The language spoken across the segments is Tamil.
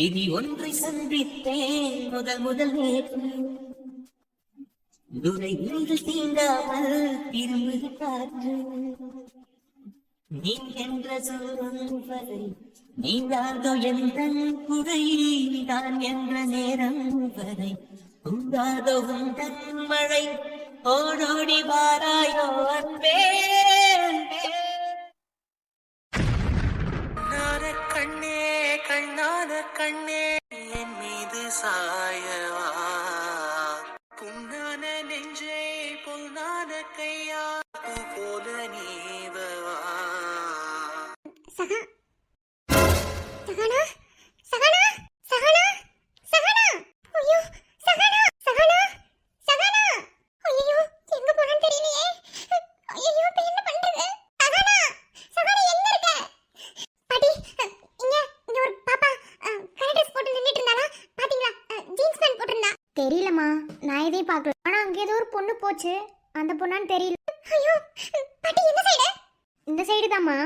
விதி ஒன்றை சந்தித்தேன் முதல் முதல் நேற்று துரை நீங்கள் தீண்டாமல் திரும்புது காற்று நீ என்ற சொல்லும் வரை நீங்காதோ எந்த குறை நான் என்ற நேரம் வரை உண்டாதோ உந்தன் மழை ஓடோடி வாராயோ அன்பே கண்ணே கண்ணான கண்ணே என் மீது சாயவா புண்ணான நெஞ்சை பொன்னான கையா போல நீவவா சகனா சகனா சகனா சகனா சகனா ஐயோ சகனா சகனா சகனா ஐயோ எங்க போறேன்னு தெரியலையே ஐயோ இப்ப என்ன பண்றது சகனா சகனா எங்க இருக்க பாட்டி இங்க ஒரு பாப்பா கரெக்ட் ட்ரெஸ் போட்டு நின்னுட்டு இருந்தானா பாத்தீங்களா ஜீன்ஸ் பேண்ட் போட்டுருந்தா தெரியலமா நான் எதையும் பார்க்கல ஆனா அங்க ஏதோ ஒரு பொண்ணு போச்சு அந்த பொண்ணான்னு தெரியல ஐயோ பாட்டி இந்த சைடு இந்த சைடு தாம்மா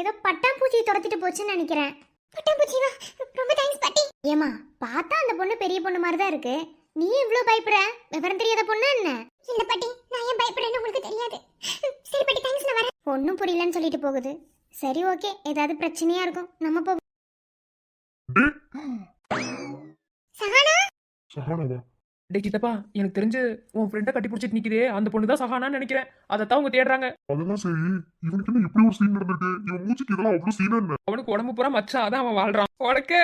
ஏதோ பட்டாம்பூச்சி துரத்திட்டு போச்சுன்னு நினைக்கிறேன் பட்டாம்பூச்சிவா ரொம்ப தேங்க்ஸ் பாட்டி ஏமா பார்த்தா அந்த பொண்ணு பெரிய பொண்ணு மாதிரி தான் இருக்கு நீ இவ்ளோ பயப்படுற விவரம் தெரியாத பொண்ணு என்ன இல்ல பாட்டி நான் ஏன் பயப்படுறேன்னு உங்களுக்கு தெரியாது சரி பாட்டி தேங்க்ஸ் நான் வரேன் ஒன்றும் புரியலன்னு சொல்லிட்டு போகுது சரி ஓகே ஏதாவது பிரச்சனையா இருக்கும் நம்ம போ சஹானா சஹானாவா? டேய் சித்தப்பா எனக்கு தெரிஞ்சு உன் ஃப்ரெண்டை கட்டி பிடிச்சிட்டு நிற்கிதே அந்த பொண்ணு தான் சஹானான்னு நினைக்கிறேன் அதைத்தான் அவங்க தேடுறாங்க அதெல்லாம் சரி, இவனுக்கு என்ன இப்படி ஒரு சீன் நடந்திருக்கு? இவன் மூச்சுக்கு இதெல்லாம் அவ்வளவு சீனா என்ன? அவனுக்கு உடம்பு பூரா மச்சா அதான் அவன் வாழ்றான் உனக்கு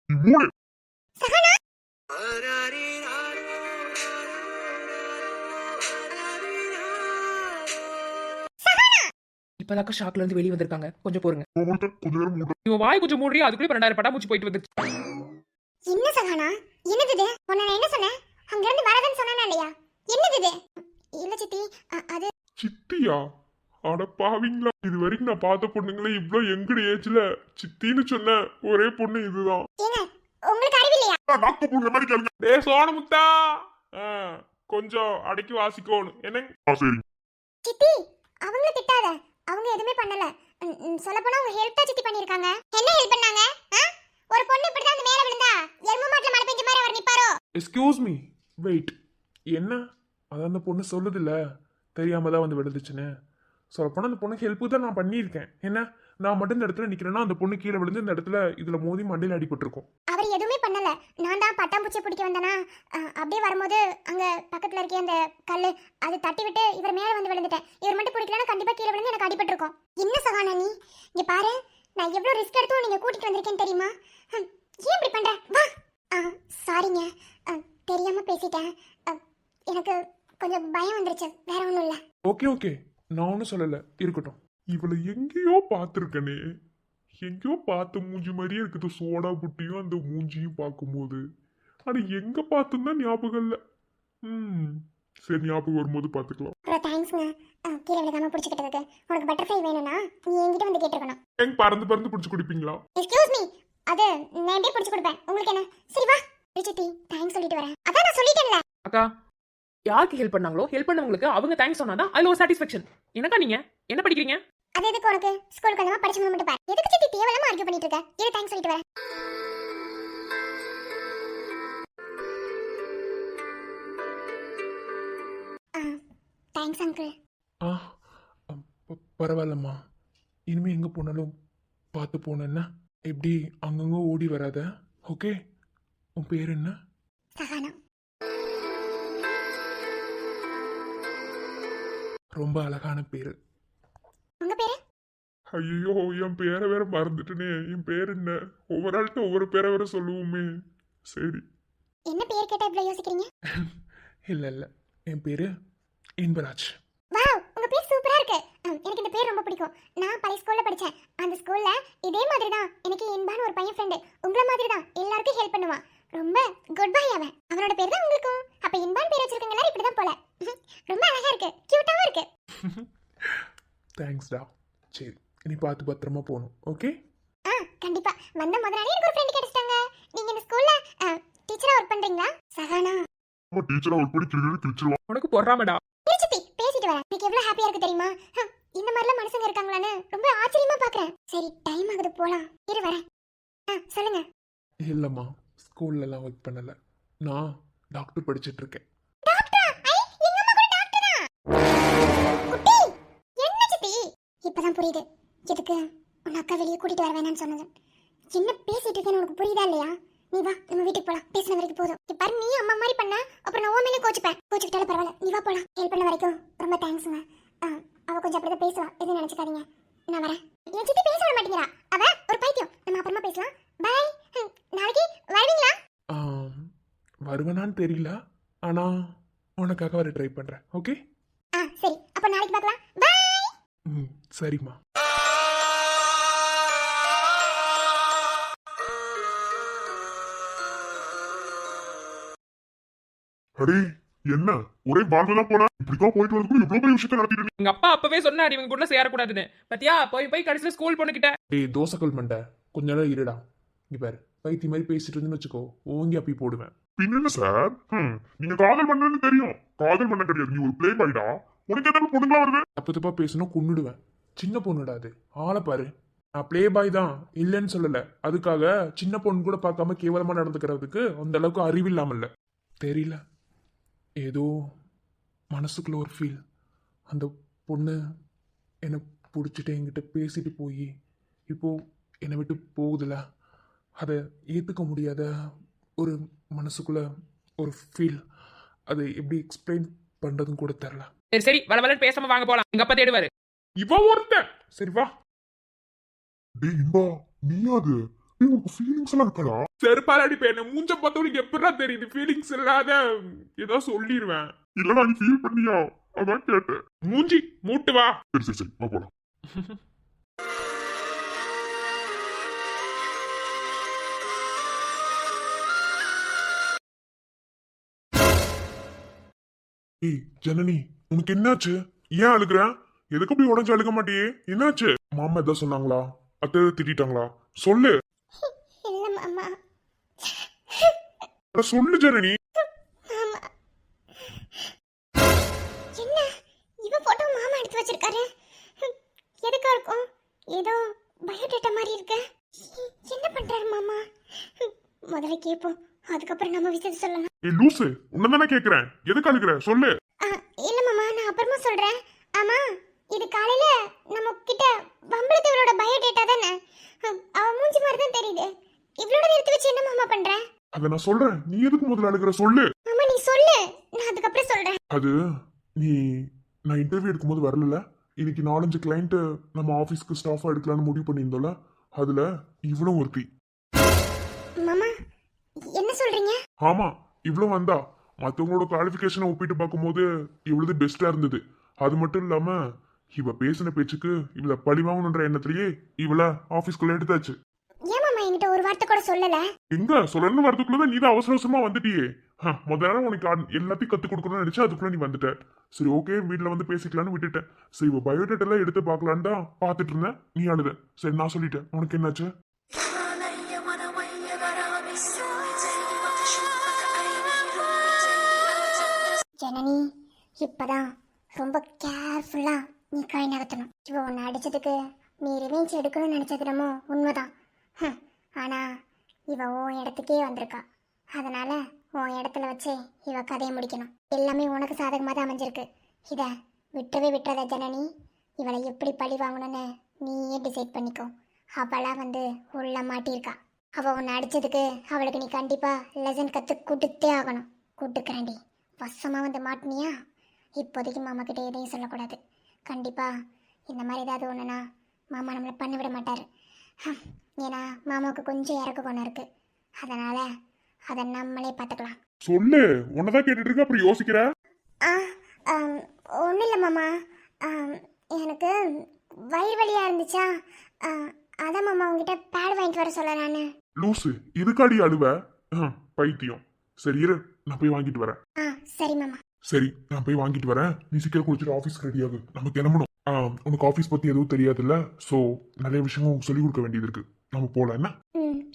நீ மூடு. சஹானா இப்பதாக்க ஷாக்ல இருந்து வெளியே வந்திருக்காங்க கொஞ்சம் போருங்க கோவத்தை கொஞ்ச நேரம் மூடு. இவன் வாய் கொஞ்சம் மூடுறியா அதுக்குள்ளே 2000 பட்டாம்பூச்சி போயிட்டு வந்துருச்சு என்ன சஹானா என்னது இது உன்னை நான் என்ன சொன்னேன் அங்க இருந்து வரதுன்னு சொன்னானே இல்லையா என்னது இது இல்ல சித்தி அது சித்தியா? அட பாவிங்களா, இது வரைக்கும் நான் பார்த்த பொண்ணுங்களே இவ்ளோ எங்கட ஏஜ்ல சித்தின்னு சொன்ன ஒரே பொண்ணு இதுதான். ஏங்க உங்களுக்கு அறிவில்லையா டாக்டர் பொண்ணு மாதிரி கேளுங்க. டேய் சோனமுத்தா கொஞ்சம் அடக்கி வாசிக்கணும் என்ன சரி. சித்தி அவங்கள திட்டாத அவங்க எதுவுமே பண்ணல சொல்ல போனா அவங்க ஹெல்ப் தான் சித்தி பண்ணிருக்காங்க என்ன ஹெல்ப் பண்ணாங்க ஒரு பொண்ணு இப்படி தான் மேல விழுந்தா எரும மாட்ல மழை பெஞ்ச மாதிரி அவர் நிப்பாரோ எக்ஸ்கியூஸ் மீ, வெயிட். என்ன அதான் அந்த பொண்ணு சொல்லுது இல்ல, தெரியாம தான் வந்து விழுந்துச்சுன்னு. சொல்லப்போனா அந்த பொண்ணுக்கு ஹெல்ப்பு தான் நான் பண்ணியிருக்கேன். என்ன நான் மட்டும் இந்த இடத்துல நிக்கிறேன்னா அந்த பொண்ணு கீழே விழுந்து இந்த இடத்துல இதுல மோதி மண்டையில் அடிபட்டிருக்கும். அவர் எதுவுமே பண்ணல நான் தான் பட்டாம்பூச்சி பிடிக்க வந்தனா அப்படியே வரும்போது அங்க பக்கத்துல இருக்க அந்த கல்லு அது தட்டி விட்டு இவர் மேல வந்து விழுந்துட்டேன். இவர் மட்டும் பிடிக்கலன்னா கண்டிப்பா கீழே விழுந்து எனக்கு அடிபட்டிருக்கும். என்ன சகானா நீ இங்க பாரு, நான் எவ்வளவு ரிஸ்க் எடுத்தும் நீங்க கூட்டிட்டு வந்திருக்கேன்னு தெரியுமா? ஏன் இப்படி பண்ற? வா. சாரிங்க, தெரியாம பேசிட்டேன். எனக்கு கொஞ்சம் பயம் வந்துருச்சு, வேற ஒண்ணும் இல்ல. ஓகே ஓகே, நான் ஒன்றும் சொல்லல, இருக்கட்டும். இவளை எங்கேயோ பார்த்துருக்கனே, எங்கேயோ பார்த்த மூஞ்சி மாதிரியே இருக்குது. சோடா புட்டியும் அந்த மூஞ்சியும் பார்க்கும்போது அது எங்க பார்த்துன்னு தான் ஞாபகம் இல்லை. சரி, ஞாபகம் வரும்போது பார்த்துக்கலாம். தேங்க்ஸ்ங்க, கீழே விழுகாம பிடிச்சிக்கிட்டதுக்கு. உனக்கு பட்டர்ஃப்ளை வேணும்னா நீ என்கிட்ட வந்து கேட்டிருக்கணும். எங்க பறந்து பறந்து பிடிச்சி குடிப்பீங்களா? எக்ஸ்கியூஸ் மீ, அது நான் எப்படி பிடிச்சி கொடுப்பேன் உங்களுக்கு என்ன? சரி வா சித்தி, தேங்க்ஸ் சொல்லிட்டு வரேன். அதான் நான் சொல்லிட்டேன்ல. அக்கா யாருக்கு ஹெல்ப் பண்ணாங்களோ ஹெல்ப் பண்ணவங்களுக்கு அவங்க தேங்க்ஸ் சொன்னாதான் அதுல ஒரு சாட்டிஸ்ஃபேக்ஷன். என்னக்கா நீங்க என்ன படிக்கிறீங்க? அது எதுக்கு உனக்கு? ஸ்கூலுக்கு வந்தமா படிச்சு மட்டும் பாரு. எதுக்கு சித்தி தேவையில்லாம ஆர்கியூ பண்ணிட்டு இருக்க? இரு தேங்க்ஸ் சொல்லிட்டு வரேன். Thanks uncle. பரவாயில்லம்மா, இனிமே எங்க போனாலும் பார்த்து போனேன்னா எப்படி அங்கங்க ஓடி வராத. ஓகே, உன் பேர் என்ன? சஹானா. ரொம்ப அழகான பேரு. உங்க பேரு? ஐயோ, என் பேரை வேற மறந்துட்டனே. என் பேர் என்ன? ஒவ்வொரு ஆள்கிட்ட ஒவ்வொரு பேரை வேற சொல்லுவோமே. சரி, என்ன பேர் கேட்டா இவ்வளவு யோசிக்கிறீங்க? இல்ல இல்ல, என் பேரு இன்பராஜ். வாவ், உங்க பேர் சூப்பரா இருக்கு. எனக்கு இந்த பேர் ரொம்ப பிடிக்கும். நான் பழைய ஸ்கூல்ல படிச்சேன். அந்த ஸ்கூல்ல இதே மாதிரி தான் எனக்கு இன்பான ஒரு பையன் ஃப்ரெண்ட். உங்கள மாதிரி தான் எல்லாருக்கும் ஹெல்ப் பண்ணுவான். ரொம்ப குட் பை அவன். அவனோட பேர் தான் உங்களுக்கும். அப்ப இன்பான் பேர் வச்சிருக்கீங்க எல்லாரும் இப்படி தான் போல. ரொம்ப அழகா இருக்கு, கியூட்டாவும் இருக்கு. தேங்க்ஸ்டா. சரி, நீ பார்த்து பத்திரமா போகணும். ஓகே? கண்டிப்பா. வந்த முதலாளி எனக்கு ஒரு ஃப்ரெண்ட் கிடைச்சிட்டாங்க. நீங்க இந்த ஸ்கூல்ல டீச்சரா ஒர்க் பண்றீங்களா? சஹானா. டீச்சரா ஒர்க் பண்ணி கிழிச்சிருவா. உனக்கு பொறாமடா. சித்தி பேசிட்டு வரேன். எனக்கு எவ்வளவு ஹாப்பியா இருக்கு தெரியுமா? இந்த மாதிரிலாம் மனுஷங்க இருக்காங்களான்னு ரொம்ப ஆச்சரியமா பாக்குறேன். சரி டைம் ஆகுது போலாம். இரு வரேன். சொல்லுங்க. இல்லைம்மா, ஸ்கூல்லலாம் ஒர்க் பண்ணலை. நான் டாக்டர் படிச்சிட்டு இருக்கேன். டாக்டரா? ஐ, எங்க அம்மா கூட டாக்டர் தான். குட்டி, என்ன சித்தி? இப்பதான் புரியுது எதுக்கு உன் அக்கா வெளியே கூட்டிட்டு வர வேணாம்னு சொன்னது. என்ன பேசிட்டு இருக்கேன்னு உனக்கு புரியுதா இல்லையா? நீ வா, நம்ம வீட்டுக்கு போலாம். பேசின வரைக்கும் போதும். இப்ப பாரு, நீ அம்மா மாதிரி பண்ண அப்புறம் நான் உன் மேலே கோச்சுப்பேன். கோச்சுக்கிட்டாலும் பரவாயில்ல, நீ வா போலாம். ஹெல்ப் பண்ண வரைக்கும் ரொம்ப தேங்க்ஸுங்க. அவ கொஞ்சம் அப்படிதான் பேசுவா, எதுவும் நினைச்சுக்காதீங்க. நான் வரேன். என் சித்தி பேச விட மாட்டேங்கிறா. அவ ஒரு பைத்தியம். நம்ம அப்புறமா பேசலாம். பாய். நாளைக்கு வருவீங்களா? வருவேனான்னு தெரியல, ஆனால் உனக்காக வர ட்ரை பண்ணுறேன். ஓகே? சரி, அப்போ நாளைக்கு பார்க்கலாம். பாய். ம், சரிம்மா. அடே, என்ன ஒரே வாழ்ந்துதான் போன? இப்படிதான் போயிட்டு வரதுக்கு இவ்வளவு பெரிய விஷயத்த நடத்திட்டு எங்க அப்பா அப்பவே சொன்னாரு இவங்க கூட சேரக்கூடாதுன்னு. பத்தியா, போய் போய் கடைசியில ஸ்கூல் பொண்ணுகிட்ட. ஏய் தோசைக்கல் மண்டை, கொஞ்ச நேரம் இருடா. இங்க பாரு, பைத்தி மாதிரி பேசிட்டு இருந்துன்னு வச்சுக்கோ, ஓங்கி அப்பி போடுவேன். பின்ன சார், நீங்க காதல் பண்ணன்னு தெரியும். காதல் பண்ண கிடையாது, நீ ஒரு பிளே பாய்டா. உனக்கு எதாவது பொண்ணுங்களா வருது? தப்பு தப்பா பேசணும், கொன்னுடுவேன். சின்ன பொண்ணுடா அது, ஆளை பாரு. நான் பிளே பாய் தான், இல்லைன்னு சொல்லல. அதுக்காக சின்ன பொண்ணு கூட பார்க்காம கேவலமா நடந்துக்கிறதுக்கு அந்த அளவுக்கு அறிவில்லாம இல்ல. தெரியல, ஏதோ மனசுக்குள்ள ஒரு ஃபீல். அந்த பொண்ணு என்னை பிடிச்சிட்டு என்கிட்ட பேசிட்டு போய் இப்போ என்னை விட்டு போகுதுல, அதை ஏற்றுக்க முடியாத ஒரு மனசுக்குள்ள ஒரு ஃபீல். அதை எப்படி எக்ஸ்பிளைன் பண்ணுறதுன்னு கூட தெரில. சரி சரி, வளவலன்னு பேசாம வாங்க போலாம். எங்க அப்பா தேடுவாரு. இவ ஒருத்தன். சரி வா. டேய் இன்பா, நீயா அது? டேய், உனக்கு ஃபீலிங்ஸ் எல்லாம் இருக்கடா? செருப்பாலடி பேன மூஞ்ச பார்த்தவனுக்கு எப்படா தெரியுது? ஃபீலிங்ஸ் இல்லாத ஏதோ சொல்லிடுவேன். இல்லடா, நீ ஃபீல் பண்ணியா? அதான் கேட்டேன். மூஞ்சி மூட்டு வா. சரி சரி சரி, வா போலாம். ஏய் ஜனனி, உனக்கு என்னாச்சு? ஏன் அழுகுற? எதுக்கு அப்படி உடஞ்சு அழுக மாட்டியே? என்னாச்சு? மாமா எதாவது சொன்னாங்களா? அத்தை எதாவது திட்டாங்களா? சொல்லு. இல்ல மாமா. அட சொல்லு ஜனனி. மாமா. என்ன இவ போட்டோ மாமா எடுத்து வச்சிருக்காரு? எதுக்கா இருக்கும்? ஏதோ பயோடேட்டா மாதிரி இருக்கு. என்ன பண்றாரு மாமா? முதல்ல கேப்போம், அதுக்கப்புறம் நம்ம விஷயத்தை சொல்லலாம். ஏய் லூசு, உன்னதானே கேக்குறேன். எதுக்கு அழுகுற? சொல்லு. இல்ல மாமா, நான் அப்புறமா சொல்றேன். ஆமா, இது காலையில நம்ம கிட்ட வம்பளத்தவரோட பயோடேட்டா தானே? அவ மூஞ்சி மாதிரி தான் தெரியுது. இவ்வளோட நிறுத்தி வச்சு என்ன மாமா பண்ற? அத நான் சொல்றேன், நீ எதுக்கு முதல்ல அழுகுற? சொல்லு. மாமா நீ சொல்லு, நான் அதுக்கப்புறம் சொல்றேன். அது நீ, நான் இன்டர்வியூ எடுக்கும்போது வரல. இன்னைக்கு 4-5 கிளைண்ட் நம்ம ஆஃபீஸ்க்கு ஸ்டாஃபா எடுக்கலாம்னு முடிவு பண்ணியிருந்தோம்ல, அதுல இவ்வளவு ஒருத்தி. மாமா என்ன சொல்றீங்க? ஆமா, இவ்வளவு வந்தா. மற்றவங்களோட குவாலிஃபிகேஷனை ஒப்பிட்டு பார்க்கும்போது இவ்வளவு பெஸ்டா இருந்தது. அது மட்டும் இல்லாம இவ பேசின பேச்சுக்கு இவளை பழி வாங்கணுன்ற எண்ணத்திலேயே இவளை ஆபீஸ்க்குள்ள எடுத்தாச்சு. ஏன் மாமா என்கிட்ட ஒரு வார்த்தை கூட சொல்லல? எங்க சொல்லணும்னு வரதுக்குள்ளதான் நீ தான் அவசர அவசரமா வந்துட்டியே. முதல்ல உனக்கு எல்லாத்தையும் கத்து கொடுக்கணும்னு நினைச்சா அதுக்குள்ள நீ வந்துட்ட. சரி ஓகே, வீட்டுல வந்து பேசிக்கலாம்னு விட்டுட்டேன். சரி இவ பயோடேட்டா எல்லாம் எடுத்து பார்க்கலான்னு தான் பாத்துட்டு இருந்தேன், நீ அழுத. சரி நான் சொல்லிட்டேன், உனக்கு என்னாச்சு? ஜனனி, இப்பதான் ரொம்ப கேர்ஃபுல்லா நீ கை நகர்த்தணும். இவ உன்னை அடிச்சதுக்கு நீ ரிவெஞ்ச் எடுக்கணும்னு நினைச்சதுனமோ உண்மைதான். ஆனா இவ உன் இடத்துக்கே வந்திருக்கா. அதனால உன் இடத்துல வச்சு இவ கதையை முடிக்கணும். எல்லாமே உனக்கு சாதகமாக தான் அமைஞ்சிருக்கு. இதை விட்டுறவே விட்டுறத ஜனனி. இவளை எப்படி பழி வாங்கணும்னு நீயே டிசைட் பண்ணிக்கோ. அவளா வந்து உள்ள மாட்டியிருக்கா. அவள் உன்னை அடிச்சதுக்கு அவளுக்கு நீ கண்டிப்பா லெசன் கற்று கொடுத்தே ஆகணும். கூட்டுக்கிறேன்டி. வசமாக வந்து மாட்டினியா? இப்போதைக்கு மாமா கிட்ட எதையும் சொல்லக்கூடாது. கண்டிப்பா இந்த மாதிரி ஏதாவது ஒன்றுனா மாமா நம்மளை பண்ண விட மாட்டார். ஏன்னா மாமாவுக்கு கொஞ்சம் இறக்க குணம் இருக்கு. அதனால அதை நம்மளே பார்த்துக்கலாம். சொல்லு, உன்னதான் கேட்டுட்டு இருக்க, அப்புறம் யோசிக்கிற? ஒன்றும் இல்லை மாமா, எனக்கு வயிறு வலியாக இருந்துச்சா, அதான் மாமா உங்ககிட்ட பேட் வாங்கிட்டு வர சொல்லலான்னு. லூசு, இதுக்காடி அழுவ? பைத்தியம். சரி இரு, நான் போய் வாங்கிட்டு வரேன். சரி மாமா. சரி நான் போய் வாங்கிட்டு வரேன். நீ சீக்கிரம் குளிச்சுட்டு ஆஃபீஸ்க்கு ரெடி ஆகு, நம்ம கிளம்பணும். உனக்கு ஆஃபீஸ் பத்தி எதுவும் தெரியாதுல்ல, ஸோ நிறைய விஷயமும் சொல்லிக் கொடுக்க வேண்டியது இருக்கு. நம்ம போகலாம் என்ன?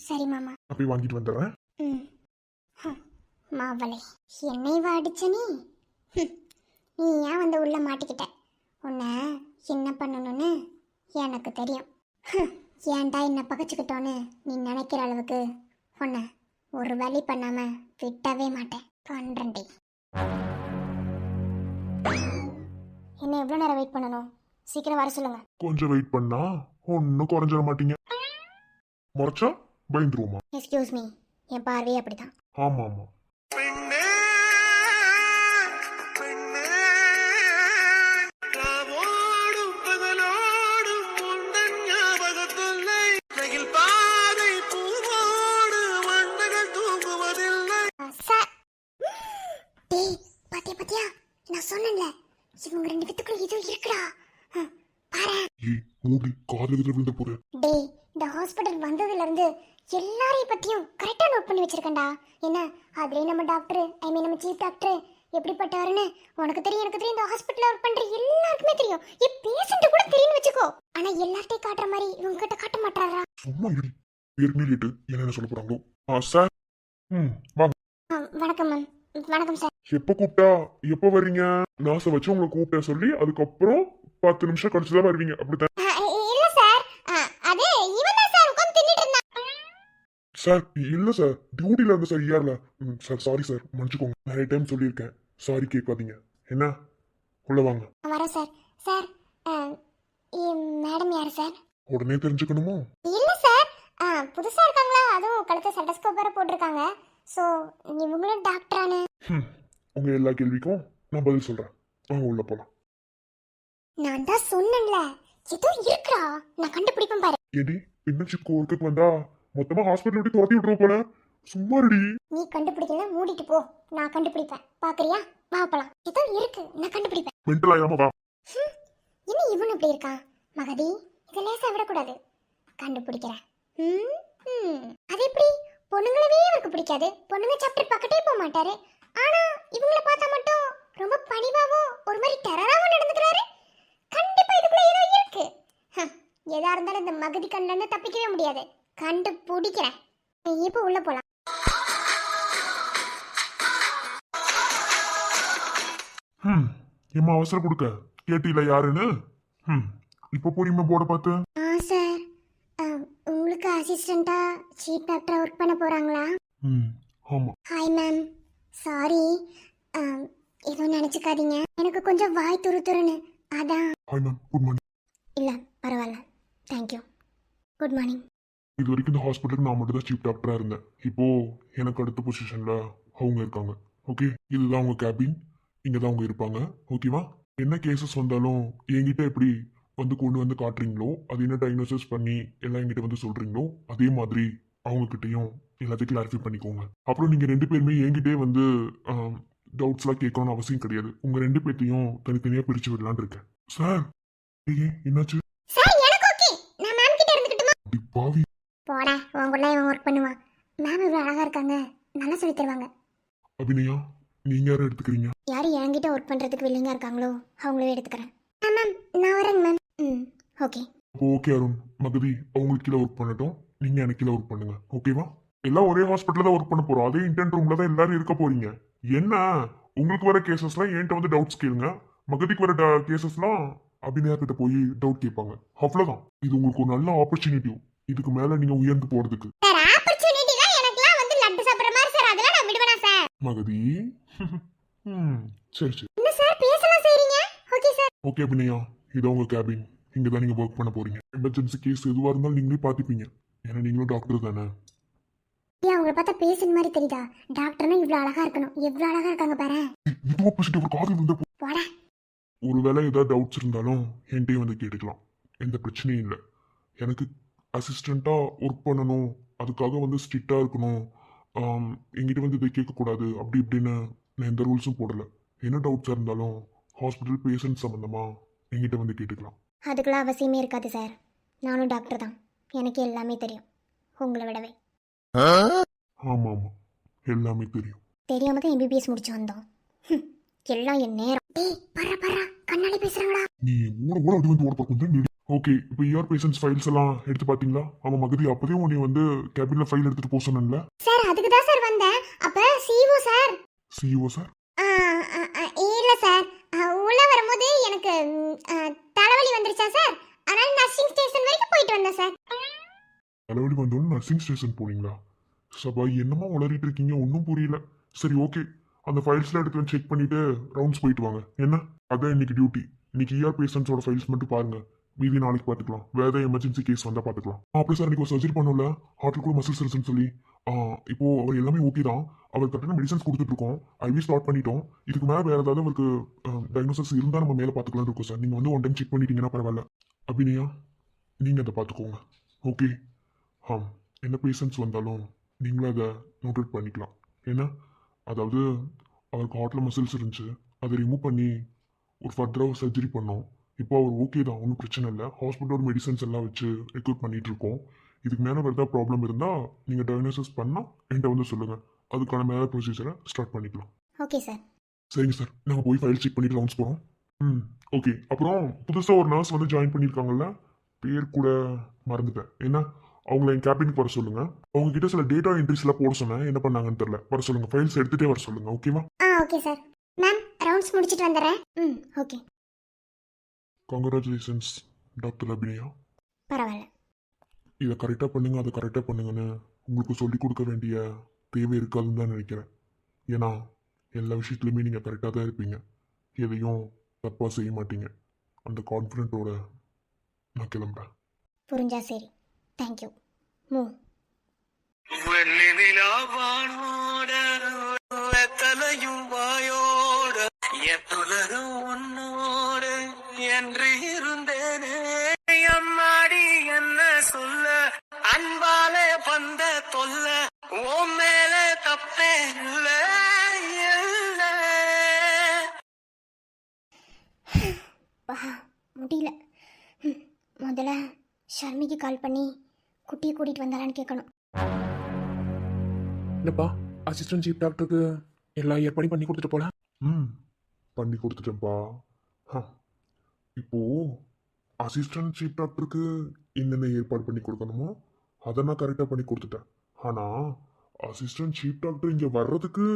சரி மாமா. நான் போய் வாங்கிட்டு வந்துடுறேன். மாவளை, என்னை அடிச்ச நீ? நீ ஏன் வந்து உள்ள மாட்டிக்கிட்ட? உன்னை என்ன பண்ணணும்னு எனக்கு தெரியும். ஏன்டா என்ன பகச்சுக்கிட்டோன்னு நீ நினைக்கிற அளவுக்கு உன்னை ஒரு வழி பண்ணாம விட்டவே மாட்டேன். பண்றேன்டி. என்ன எவ்வளோ நேரம் வெயிட் பண்ணணும்? சீக்கிரம் வர சொல்லுங்க. கொஞ்சம் வெயிட் பண்ணா ஒன்னும் குறைஞ்சிட மாட்டீங்க. முறைச்சா பயந்துருவோமா? எக்ஸ்கியூஸ் மீ, என் பார்வையே அப்படிதான். ஆமா ஆமா. சார், டேய் பாத்தியா பாத்தியா, நான் சொன்னேன்ல இவங்க ரெண்டு பேத்துக்குள்ள ஏதோ இருக்குடா. பாரு. ஏய் மூடி காதுல விழுந்த போற. டேய், இந்த ஹாஸ்பிட்டல் வந்ததுல இருந்து எல்லாரையும் பத்தியும் கரெக்டா நோட் பண்ணி வச்சிருக்கேன்டா. என்ன அதுலயே நம்ம டாக்டர், ஐ மீன் நம்ம சீஃப் டாக்டர் எப்படிப்பட்டவருன்னு உனக்கு தெரியும், எனக்கு தெரியும். இந்த ஹாஸ்பிட்டல்ல ஒர்க் பண்ற எல்லாருக்குமே தெரியும். பேஷண்ட் கூட தெரியும் வச்சுக்கோ. ஆனா எல்லார்ட்டையும் காட்டுற மாதிரி இவங்க கிட்ட காட்ட மாட்டாரா? சும்மா இரு. ஏற்கனவே லேட்டு என்ன சொல்ல போறாங்களோ. சார். வாங்க. வணக்கம் மேம். வணக்கம் சார். எப்ப கூப்பிட்டா எப்ப வர்றீங்க? நாச வச்சு உங்களை கூப்பிட்ட சொல்லி அதுக்கப்புறம் 10 நிமிஷம் கழிச்சுதான் வருவீங்க, அப்படித்தான்? இல்ல சார், அது இவன் தான் சார் உட்கார்ந்து தின்னுட்டு இருந்தான். சார் இல்ல சார், டியூட்டில இருந்த சார் ஏர்ல. சார் சாரி சார், மன்னிச்சுக்கோங்க. நிறைய டைம் சொல்லியிருக்கேன், சாரி கேட்காதீங்க. என்ன உள்ள வாங்க. வரேன் சார். சார், மேடம் யாரு சார்? உடனே தெரிஞ்சுக்கணுமோ? இல்ல சார், புதுசா இருக்காங்களா, அதுவும் கழுத்து ஸ்டெத்தஸ்கோப் வேற போட்டிருக்காங்க. சோ இவங்களும் டாக்டரானு? உங்க எல்லா கேள்விக்கும் நான் பதில் சொல்றேன். வாங்க உள்ள போலாம். நான் தான் சொன்னேன்ல ஏதோ இருக்குடா, நான் கண்டுபிடிப்பேன் பாரு. ஏடி பின்னச்சிக்கு ஒர்க்குக்கு வந்தா மொத்தமா ஹாஸ்பிட்டல் விட்டு துரத்தி விட்டுருவோம் போல. சும்மா ரெடி. நீ கண்டுபிடிக்கல, மூடிட்டு போ, நான் கண்டுபிடிப்பேன். பாக்குறியா? வா போலாம். ஏதோ இருக்கு, நான் கண்டுபிடிப்பேன். மென்டல் ஆயாம வா. என்ன இவன் இப்படி இருக்கான்? மகதி, இதை லேசா விடக்கூடாது. கண்டுபிடிக்கிறேன். அது எப்படி? பொண்ணுங்களவே இவருக்கு பிடிக்காது. பொண்ணுங்க சாப்டர் பக்கத்தே போக மாட்டாரு. ஆனா இவங்களை பார்த்தா மட்டும் ரொம்ப பணிவாவும் ஒரு மாதிரி டெரராவும் நடந்துக்கிறாரு. கண்டிப்பா இதுக்குள்ள ஏதோ இருக்கு. எதா இருந்தாலும் இந்த மகதி கண்ணுல இருந்து தப்பிக்கவே முடியாது. கண்டுபிடிக்கிறேன். இப்ப உள்ள போலாம். ஏமா அவசரம் கொடுக்க கேட்டில யாருன்னு? இப்ப புரியுமா போர்டை பார்த்து? சார், உங்களுக்கு அசிஸ்டண்டா சீஃப் டாக்டரா ஒர்க் பண்ண போறாங்களா? ஆமா. ஹாய் மேம், சாரி, எதுவும் நினைச்சுக்காதீங்க. எனக்கு கொஞ்சம் வாய் துருத்துருன்னு, அதான். Hi ma'am, good morning. இல்ல பரவாயில்ல, தேங்க்யூ. Good morning. இது வரைக்கும் இந்த ஹாஸ்பிட்டலுக்கு நான் மட்டும் தான் சீஃப் டாக்டரா இருந்தேன். இப்போ எனக்கு அடுத்த பொசிஷன்ல அவங்க இருக்காங்க. ஓகே, இதுதான் அவங்க கேபின், இங்க தான் அவங்க இருப்பாங்க. ஓகேவா? என்ன கேசஸ் வந்தாலும் என்கிட்ட எப்படி வந்து கொண்டு வந்து காட்டுறீங்களோ, அது என்ன டயக்னோசிஸ் பண்ணி எல்லாம் என்கிட்ட வந்து சொல்றீங்களோ, அதே மாதிரி அவங்க கிட்டையும் எல்லாத்தையும் கிளாரிஃபை பண்ணிக்கோங்க. அப்புறம் நீங்க 2 பேருமே என்கிட்டே வந்து டவுட்ஸ்லாம் கேட்கணும்னு அவசியம் கிடையாது. உங்க 2 பேர்த்தையும் தனித்தனியா பிரிச்சு விடலான்னு இருக்கேன். சார் என்னாச்சு? சார் எனக்கு ஓகே, நான் மேம் கிட்ட இருந்துக்கிட்டுமா? அடி பாவி. போடா, உன் கூட இவன் ஒர்க் பண்ணுவான். மேம் இவ்வளவு அழகா இருக்காங்க, நல்லா சொல்லி தருவாங்க. அபிநயா, நீங்க யாரை எடுத்துக்கிறீங்க? யாரு என்கிட்ட ஒர்க் பண்றதுக்கு வில்லிங்கா இருக்காங்களோ அவங்களவே எடுத்துக்கிறேன். மேம் நான் வரேங்க ma'am. Okay. Okay Arun, Mahathi அவங்களுக்கு கீழே ஒர்க் பண்ணட்டும், நீங்க எனக்கு கீழே ஒர்க் பண்ணுங்க. ஓகேவா? எல்லாம் ஒரே ஹாஸ்பிட்டல்ல தான் ஒர்க் பண்ண போறோம். அதே இன்டர்ன் ரூம்ல தான் எல்லாரும் இருக்க போறீங்க. என்ன உங்களுக்கு வர கேசஸ்லாம் என்கிட்ட வந்து டவுட்ஸ் கேளுங்க. மகதிக்கு வர கேசஸ்லாம் அபிநயா கிட்ட போய் டவுட் கேட்பாங்க. அவ்வளவுதான். இது உங்களுக்கு ஒரு நல்ல ஆப்பர்ச்சுனிட்டி. இதுக்கு மேல நீங்க உயர்ந்து போறதுக்கு. சார், ஆப்பர்சூனிட்டி தான் எனக்குலாம் வந்து லட்டு சாப்பிடுற மாதிரி சார். அதெல்லாம் நான் விடுவேனா சார்? மகதி சரி சரி. என்ன சார் பேசலாம் செய்றீங்க? Okay sir. ஓகே அபிநயா, இது உங்க கேபின். இங்க தான் நீங்க ஒர்க் பண்ண போறீங்க. எமர்ஜென்சி கேஸ் எதுவா இருந்தாலும் நீங்களே பாத்துப்பீங்க. ஏன்னா நீங்களும் டாக்டர் தானே. ஏன் அவங்கள பார்த்தா பேசுன மாதிரி தெரியுதா? டாக்டர்னா இவ்வளவு அழகா இருக்கணும். எவ்வளவு அழகா இருக்காங்க பாரு. இதுவா பேசிட்டு ஒரு காதல் வந்து போடா. ஒருவேளை ஏதாவது டவுட்ஸ் இருந்தாலும் என்கிட்டயும் வந்து கேட்டுக்கலாம். எந்த பிரச்சனையும் இல்லை. எனக்கு அசிஸ்டண்டா ஒர்க் பண்ணணும், அதுக்காக வந்து ஸ்ட்ரிக்டா இருக்கணும், என்கிட்ட வந்து இதை கேட்கக்கூடாது அப்படி இப்படின்னு நான் எந்த ரூல்ஸும் போடலை. என்ன டவுட்ஸாக இருந்தாலும் ஹாஸ்பிட்டல் பேஷண்ட் சம்மந்தமா என்கிட்ட வந்து கேட்டுக்கலாம். அதுக்கெல்லாம் அவசியமே இருக்காது சார். நானும் டாக்டர் தான், எனக்கு எல்லாமே தெரியும் உங்களை விடவே. ஆமா ஆமா, எல்லாமே தெரியும். தெரியாம தான் எம்பிபிஎஸ் முடிச்சு வந்தோம். எல்லாம் என் நேரம். டேய் பரா பரா, கண்ணாடி பேசுறாங்களா? நீ ஓட ஓட அப்படி வந்து ஓட பார்க்கும். ஓகே, இப்போ ER பேஷண்ட்ஸ் ஃபைல்ஸ் எல்லாம் எடுத்து பார்த்தீங்களா? ஆமாம் மகதி, அப்போதே உன்னை வந்து கேபின்ல ஃபைல் எடுத்துட்டு போக சொன்னேன்ல சார். அதுக்கு தான் சார் வந்தேன். அப்ப சிஓ சார். CO sir? இல்ல சார், உள்ள வரும்போது எனக்கு தலைவலி வந்துருச்சா சார், அதனால நர்சிங் ஸ்டேஷன் வரைக்கும் போயிட்டு வந்தேன் சார். தலைவலி வந்தோன்னு நர்சிங் ஸ்டேஷன் போனீங்களா? சபா என்னமா உளறிட்டு இருக்கீங்க ஒன்றும் புரியல. சரி ஓகே, அந்த ஃபைல்ஸ்லாம் எடுத்து வந்து செக் பண்ணிட்டு ரவுண்ட்ஸ் போயிட்டு வாங்க. என்ன அதான் இன்னைக்கு டியூட்டி. இன்னைக்கு பேஷண்ட்ஸோட ஃபைல்ஸ் மட்டும் பாருங்க. மீதி நாளைக்கு பார்த்துக்கலாம். வேற ஏதாவது எமர்ஜென்சி கேஸ் வந்தால் பார்த்துக்கலாம். அப்புறம் சார் இன்னைக்கு ஒரு சர்ஜரி பண்ணல, ஹார்ட்டில் கூட மசில்ஸ் இருக்குன்னு சொல்லி. இப்போ அவர் எல்லாமே ஓகே தான். அவர் கரெக்டான மெடிசன்ஸ் கொடுத்துட்டு இருக்கோம். ஐவி ஸ்டார்ட் பண்ணிட்டோம். இதுக்கு மேலே வேற ஏதாவது அவருக்கு டயக்னோசிஸ் இருந்தால் நம்ம மேலே பார்த்துக்கலாம் இருக்கோம் சார். நீங்கள் வந்து ஒன் டைம் செக் பண்ணிட்டீங்கன்னா பரவாயில்ல. அபினியா, நீங்கள் அதை பார்த்துக்கோங்க. ஓகே. என்ன பேஷண்ட்ஸ் வந்தாலும் நீங்களும் அதை நோட் அவுட் பண்ணிக்கலாம். ஏன்னா அதாவது அவருக்கு ஹார்ட்டில் மசில்ஸ் இருந்துச்சு, அதை ரிமூவ் பண்ணி ஒரு ஃபர்தராக சர்ஜரி பண்ணோம். இப்போ அவர் ஓகே தான், ஒன்றும் பிரச்சனை இல்லை. ஹாஸ்பிட்டலோட மெடிசன்ஸ் எல்லாம் வச்சு ரெக்ரூட் பண்ணிட்டு இருக்கோம். இதுக்கு மேலே வேறு ஏதாவது ப்ராப்ளம் இருந்தால் நீங்கள் டயக்னோசிஸ் பண்ணால் என்கிட்ட வந்து சொல்லுங்கள். அதுக்கான மேலே ப்ரொசீஜரை ஸ்டார்ட் பண்ணிக்கலாம். Okay sir. சரிங்க சார், நாங்கள் போய் ஃபைல் செக் பண்ணிட்டு ரவுண்ட்ஸ் போகிறோம். ஓகே. அப்புறம் புதுசாக ஒரு நர்ஸ் வந்து ஜாயின் பண்ணியிருக்காங்கல்ல, பேர் கூட மறந்துட்டேன். என்ன அவங்கள என் கேபினுக்கு வர சொல்லுங்க. அவங்க கிட்ட சில டேட்டா என்ட்ரிஸ்லாம் போட சொன்னேன், என்ன பண்ணாங்கன்னு தெரியல. வர சொல்லுங்க, ஃபைல்ஸ் எடுத்துகிட்டே வர சொல்லுங்க. ஓகேவா? Okay sir. மேம் ரவுண்ட்ஸ் முடிச்சிட்டு வந்துடுறேன். ஓகே. Congratulations doctor Abhinaya. பரவாயில்ல. இதை கரெக்டாக பண்ணுங்க, அதை கரெக்டாக பண்ணுங்கன்னு உங்களுக்கு சொல்லிக் கொடுக்க வேண்டிய தேவை இருக்காதுன்னு தான் நினைக்கிறேன். ஏன்னா எல்லா விஷயத்துலையுமே நீங்கள் கரெக்டாக தான் இருப்பீங்க, எதையும் தப்பாக செய்ய மாட்டீங்க. அந்த கான்ஃபிடென்ட்டோட நான் கிளம்புறேன். புரிஞ்சா சரி. தேங்க்யூ. மூவ். தலையும் வாயோட எத்துலகம் உன்னோடு என்று இருந்தேனே அம்மாடி என்ன சொல்ல அன்பால வந்த தொல்ல உன் மேல தப்பே இல்ல. முடியல. முதல்ல ஷர்மிக்கு கால் பண்ணி குட்டியை கூட்டிகிட்டு வந்தாலான்னு கேட்கணும். என்னப்பா அசிஸ்டன்ட் சீஃப் டாக்டருக்கு எல்லா ஏற்பாடும் பண்ணி கொடுத்துட்டு போல. பண்ணி கொடுத்துட்டேன்ப்பா. இப்போ அசிஸ்டன்ட் சீஃப் டாக்டருக்கு என்னென்ன ஏற்பாடு பண்ணி கொடுக்கணுமோ அதை நான் கரெக்டாக பண்ணி கொடுத்துட்டேன். ஆனால் அசிஸ்டன்ட் சீஃப் டாக்டர் இங்கே வர்றதுக்கு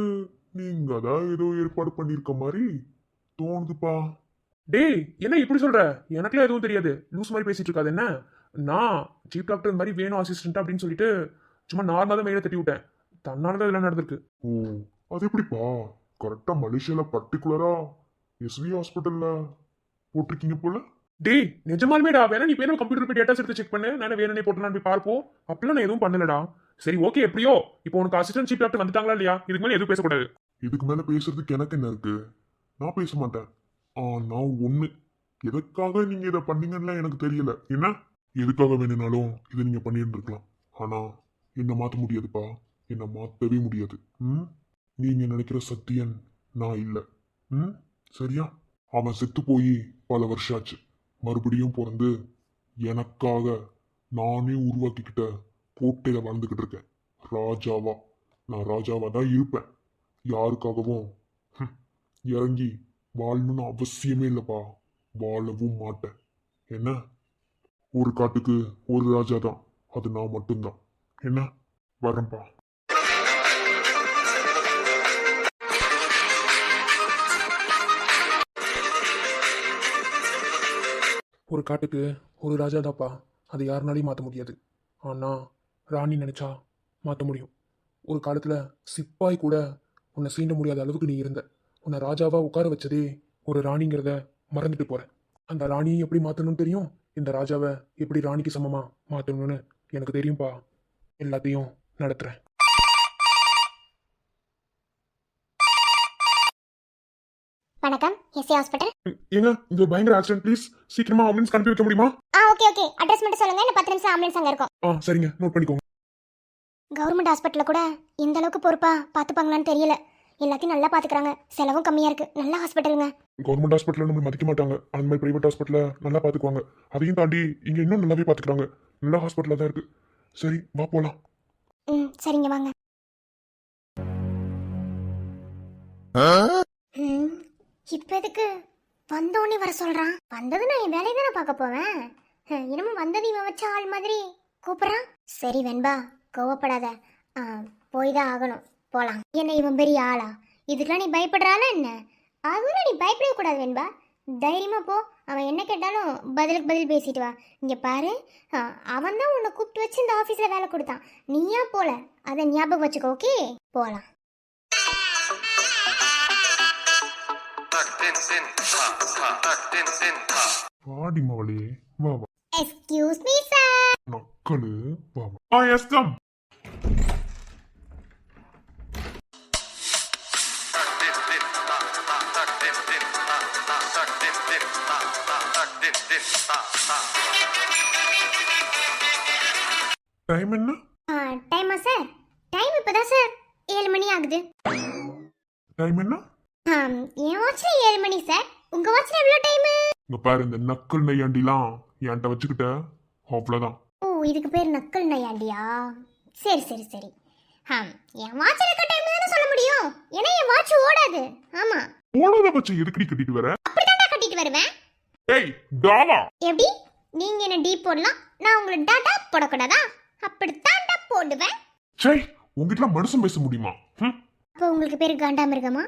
நீங்கள் தான் ஏதோ ஏற்பாடு பண்ணியிருக்க மாதிரி தோணுதுப்பா. டேய் என்ன இப்படி சொல்ற? எனக்குலாம் எதுவும் தெரியாது. லூஸ் மாதிரி பேசிட்டு இருக்காது. என்ன நான் சீஃப் டாக்டர் இந்த மாதிரி வேணும் அசிஸ்டன்ட் அப்படின்னு சொல்லிட்டு சும்மா நார்மலாக தான் மெயில தட்டி விட்டேன். தன்னால தான் இதெல்லாம் நடந்திருக்கு. ஓ, அது எப்படிப்பா? கரெக்டாக மலேசியாவில் பர்டிகுலராக எஸ்வி ஹாஸ்பிட்டலில் போட்டிருக்கீங்க போல. டேய் நிஜமாலுமேடா, வேணா நீ வேணும் கம்ப்யூட்டர் போய் டேட்டாஸ் எடுத்து செக் பண்ணு. நான் வேணும்னே போட்டு போய் பார்ப்போம். அப்படிலாம் நான் எதுவும் பண்ணலடா. சரி ஓகே, எப்படியோ இப்போ உனக்கு அசிஸ்டன்ட் சீஃப் டாக்டர் வந்துட்டாங்களா இல்லையா? இதுக்கு மேலே எதுவும் பேசக்கூடாது. இதுக்கு மேலே பேசுறதுக்கு எனக்கு என்ன இருக்கு? நான் பேச மாட்டேன். நான் ஒன்று, எதுக்காக நீங்கள் இதை பண்ணீங்கன்னு எனக்கு தெரியல. என்ன எதுக்காக வேணும்னாலும் இதை நீங்கள் பண்ணியிருந்துருக்கலாம். ஆனால் என்னை மாற்ற முடியாதுப்பா, என்னை மாற்றவே முடியாது. நீங்கள் நினைக்கிற சத்தியன் நான் இல்லை. சரியா? அவன் செத்து போய் பல வருஷம் ஆச்சு. மறுபடியும் பிறந்து எனக்காக நானே உருவாக்கிக்கிட்ட கோட்டையில் வாழ்ந்துக்கிட்டு இருக்கேன் ராஜாவா. நான் ராஜாவா தான் இருப்பேன். யாருக்காகவும் இறங்கி வாழணும்னு அவசியமே இல்லைப்பா. வாழவும் மாட்டேன். என்ன ஒரு காட்டுக்கு ஒரு ராஜா தான், அது நான் மட்டும்தான். என்ன வரேன்ப்பா. ஒரு காட்டுக்கு ஒரு ராஜா தாப்பா, அது யாருனாலையும் மாற்ற முடியாது. ஆனால் ராணி நினைச்சா மாற்ற முடியும். ஒரு காலத்தில் சிப்பாய் கூட உன்னை சீண்ட முடியாத அளவுக்கு நீ இருந்த. உன்னை ராஜாவா உட்கார வச்சதே ஒரு ராணிங்கிறத மறந்துட்டு போற. அந்த ராணியை எப்படி மாற்றணும்னு தெரியும், இந்த ராஜாவை எப்படி ராணிக்கு சமமா மாற்றணும்னு எனக்கு தெரியும்பா. எல்லாத்தையும் நடத்துறேன். வணக்கம், எஸ்ஏ ஹாஸ்பிட்டல். ஏங்க இது பயங்கர ஆக்சிடென்ட், ப்ளீஸ் சீக்கிரமா ஆம்புலன்ஸ் அனுப்பி வைக்க முடியுமா? ஓகே ஓகே, அட்ரஸ் மட்டும் சொல்லுங்க. இன்னும் 10 நிமிஷம் ஆம்புலன்ஸ் அங்கே இருக்கும். சரிங்க, நோட் பண்ணிக்கோங்க. கவர்மெண்ட் ஹாஸ்பிட்டலில் கூட எந்த அளவுக்கு பொறுப்பா பார்த்துப்பாங்களான்னு தெரியல. எல்லாத்தையும் நல்லா பார்த்துக்கிறாங்க, செலவும் கம்மியாக இருக்கு. நல்ல ஹாஸ்பிட்டலுங்க. கவர்மெண்ட் ஹாஸ்பிட்டலில் நம்ம மதிக்க மாட்டாங்க, அந்த மாதிரி பிரைவேட் ஹாஸ்பிட்டலில் நல்லா பார்த்துக்குவாங்க. அதையும் தாண்டி இங்கே இன்னும் நல்லாவே பார்த்துக்கிறாங்க. நல்ல ஹாஸ்பிட்டலாக தான் இருக்கு. சரி வா போகலாம். சரிங்க வாங்க. இப்போ எதுக்கு வந்தோடனே வர சொல்றான்? வந்தது நான் என் வேலையை தானே பார்க்க போவேன். இன்னமும் வந்தது இவன் வச்ச ஆள் மாதிரி கூப்பிட்றான். சரி வெண்பா, கோவப்படாத. போய் தான் ஆகணும், போகலாம். என்ன இவன் பெரிய ஆளா? இதுக்கெல்லாம் நீ பயப்படுறாளா என்ன? அதெல்லாம் நீ பயப்படவே கூடாது வெண்பா. தைரியமா போ, அவன் என்ன கேட்டாலும் பதிலுக்கு பதில் பேசிட்டு வா. இங்கே பாரு, அவன் தான் உன்னை கூப்பிட்டு வச்சு இந்த ஆஃபீஸில் வேலை கொடுத்தான். நீயா போல, அதை ஞாபகம் வச்சுக்கோ. ஓகே, போகலாம். வாடி மவளே, வா வா. Excuse me sir. நக்கலு, வா வா. Yes come. டைம் என்ன? டைமா சார்? டைம் இப்போதான் சார் 7 மணி ஆகுது. டைம் என்ன? என் வாட்சில் 7 மணி சார். உங்க வாட்சில் எவ்வளோ டைமு? இங்க பாரு, இந்த நக்கல் நையாண்டிலாம் என்கிட்ட வச்சுக்கிட்ட அவ்வளோதான். ஓ, இதுக்கு பேர் நக்கல் நையாண்டியா? சரி சரி சரி. என் வாட்சில் இருக்க டைம் தானே சொல்ல முடியும், ஏன்னா என் வாட்ச் ஓடாது. ஆமா, ஓடாத பச்சை எதுக்கடி கட்டிட்டு வர? அப்படிதான் கட்டிட்டு வருவேன். ஏய் டாவா, எப்படி? நீங்க என்ன டீ போடலாம், நான் உங்களை டாடா போடக்கூடாதா? அப்படித்தான்டா போடுவேன். சை, உங்ககிட்ட மனுஷன் பேச முடியுமா? அப்போ உங்களுக்கு பேர் காண்டாமிருகமா?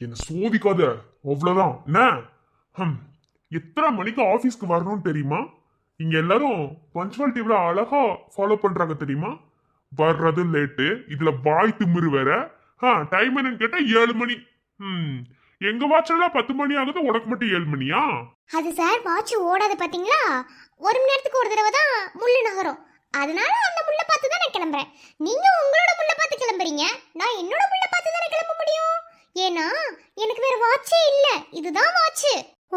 என்ன சோதிக்காத, அவ்வளவுதான். என்ன எத்தனை மணிக்கு ஆபீஸ்க்கு வரணும்னு தெரியுமா? இங்க எல்லாரும் பஞ்சுவாலிட்டி எவ்வளவு அழகா ஃபாலோ பண்றாங்க தெரியுமா? வர்றது லேட்டு, இதுல பாய் திமிரு வேற. டைம் என்னன்னு கேட்டா 7 மணி. எங்க வாட்ச்ல 10 மணி ஆகுது, உனக்கு மட்டும் 7 மணியா? அது சார், வாட்ச் ஓடாது பாத்தீங்களா? 1 மணி நேரத்துக்கு ஒரு தடவை தான் முள்ளு நகரும். அதனால அந்த முள்ள பார்த்து தான் நான் கிளம்புறேன். நீங்க உங்களோட முள்ள பார்த்து கிளம்புறீங்க, நான் என்னோட முள்ள பார்த்து தானே கிளம்ப முடியும். ஏன்னா எனக்கு வேற வாட்சே இல்ல, இதுதான் வாட்ச்.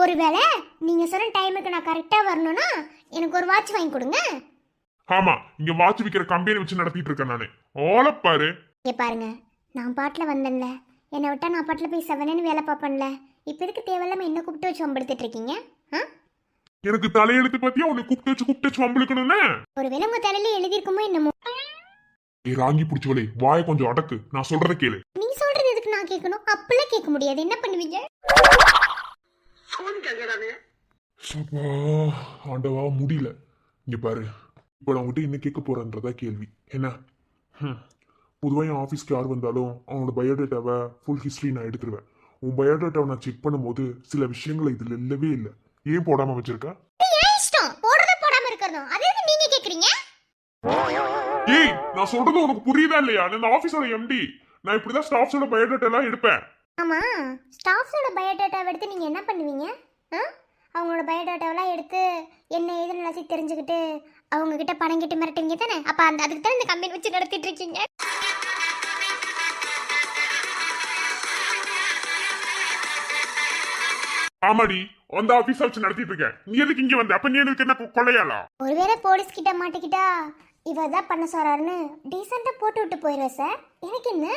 ஒருவேளை நீங்க சொன்ன டைமுக்கு நான் கரெக்டா வரணும்னா எனக்கு ஒரு வாட்ச் வாங்கி கொடுங்க. ஆமா, இங்க வாட்ச் விக்கிற கம்பெனி வச்சு நடத்திட்டு இருக்கேன் நானு. ஓலப்பாரு. இங்க பாருங்க, நான் பாட்டுல வந்தேன்ல, என்னை விட்டா நான் பாட்டுல போய் செவனேன்னு வேலை பார்ப்பேன்ல. இப்ப எதுக்கு தேவையில்லாம என்ன கூப்பிட்டு வச்சு வம்படுத்திட்டு இருக்கீங்க? எனக்கு தலையெழுத்து பத்தியா உன்னை கூப்பிட்டு வச்சு வம்பளுக்கணும்னு? ஒருவேளை உங்க தலையில எழுதிருக்குமோ என்னமோ. ராங்கி பிடிச்சவளே, வாயை கொஞ்சம் அடக்கு, நான் சொல்றத கேளு. நீ சொல்றது எதுக்கு நான் கேட்கணும்? அப்பெல்லாம் கேட்க முடியாது, என்ன பண்ணுவீங்க? சப்பா, ஆண்டவா, முடியல. இங்க பாரு, இப்போ நான் உங்ககிட்ட என்ன கேட்க போறேன்றதா கேள்வி. என்ன? பொதுவாக என் ஆஃபீஸ்க்கு யார் வந்தாலும் அவனோட பயோடேட்டாவை ஃபுல் ஹிஸ்ட்ரி நான் எடுத்துருவேன். உன் பயோடேட்டாவை நான் செக் பண்ணும்போது சில விஷயங்கள் இதுல இல்லவே இல்லை. ஏன் போடாம வச்சிருக்க? இஷ்டம், போடுறத போடாம இருக்கறதும் அது எதுக்கு நீங்க கேக்குறீங்க? ஏய், நான் சொல்றது உனக்கு புரியுதா இல்லையா? இந்த ஆபீஸோட எம்டி, நான் இப்படிதான் ஸ்டாஃப்ஸோட பயோடேட்டா எல்லாம் எடுப்பேன். ஆமா, ஸ்டாஃப்ஸோட பயோடேட்டாவை எடுத்து நீங்க என்ன பண்ணுவீங்க? அவங்களோட பயோடேட்டாவெல்லாம் எடுத்து என்ன ஏதுன்னு எல்லாத்தையும் தெரிஞ்சுக்கிட்டு அவங்க கிட்ட பணம் கிட்ட மிரட்டுவீங்க தானே? அப்ப அதுக்கு தான் இந்த கம்பெனி வச்சு நடத்திட்டு இருக்கீங்க. ஆமாடி, அந்த ஆபீஸ் வச்சு நடத்திட்டு இருக்கேன். நீ எதுக்கு இங்க வந்த? அப்ப நீ எனக்கு என்ன கொள்ளையாளா? ஒருவேளை போலீஸ் கிட்ட மாட்டிக்கிட்டா இவதான் பண்ண சொல்றாருன்னு டீசெண்டா போட்டு விட்டு போயிடுவேன் சார். எனக்கு என்ன?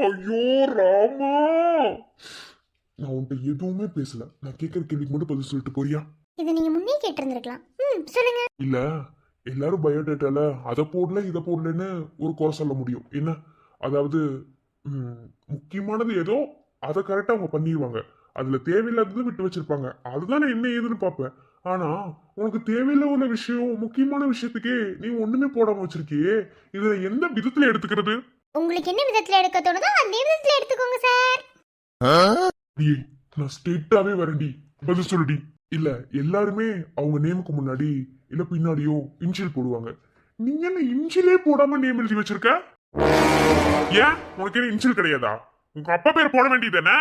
ஐயோ ராமா, நான் உன்கிட்ட எதுவுமே பேசல. நான் கேட்கற கேள்விக்கு மட்டும் பதில் சொல்லிட்டு போறியா? இது நீங்க முன்னே கேட்டிருந்திருக்கலாம். சொல்லுங்க. இல்ல, எல்லாரும் பயோடேட்டால அதை போடல இதை போடலன்னு ஒரு குறை சொல்ல முடியும். என்ன, அதாவது முக்கியமானது ஏதோ அதை கரெக்டா அவங்க பண்ணிடுவாங்க, அதுல தேவையில்லாதது விட்டு வச்சிருப்பாங்க. அதுதான் நான் என்ன ஏதுன்னு பார்ப்பேன். ஆனா உனக்கு தேவையில்லாத விஷயம், முக்கியமான விஷயத்துக்கே நீ ஒண்ணுமே போடாம வச்சிருக்கியே. இதுல எந்த விதத்துல எடுத்துக்கிறது? உங்களுக்கு என்ன விதத்துல எடுக்க தோணுதோ அந்த விதத்துல எடுத்துக்கோங்க சார். நான் ஸ்ட்ரெயிட்டாவே வரேன்டி, பதில் சொல்லுடி. இல்ல, எல்லாருமே அவங்க நேமுக்கு முன்னாடி இல்ல பின்னாடியோ இன்ஷியல் போடுவாங்க. நீங்க என்ன இன்ஷியலே போடாம நேம் எழுதி வச்சிருக்க? ஏன், உனக்கு என்ன இன்ஷியல் கிடையாதா? உங்க அப்பா பேர் போட வேண்டியதானே?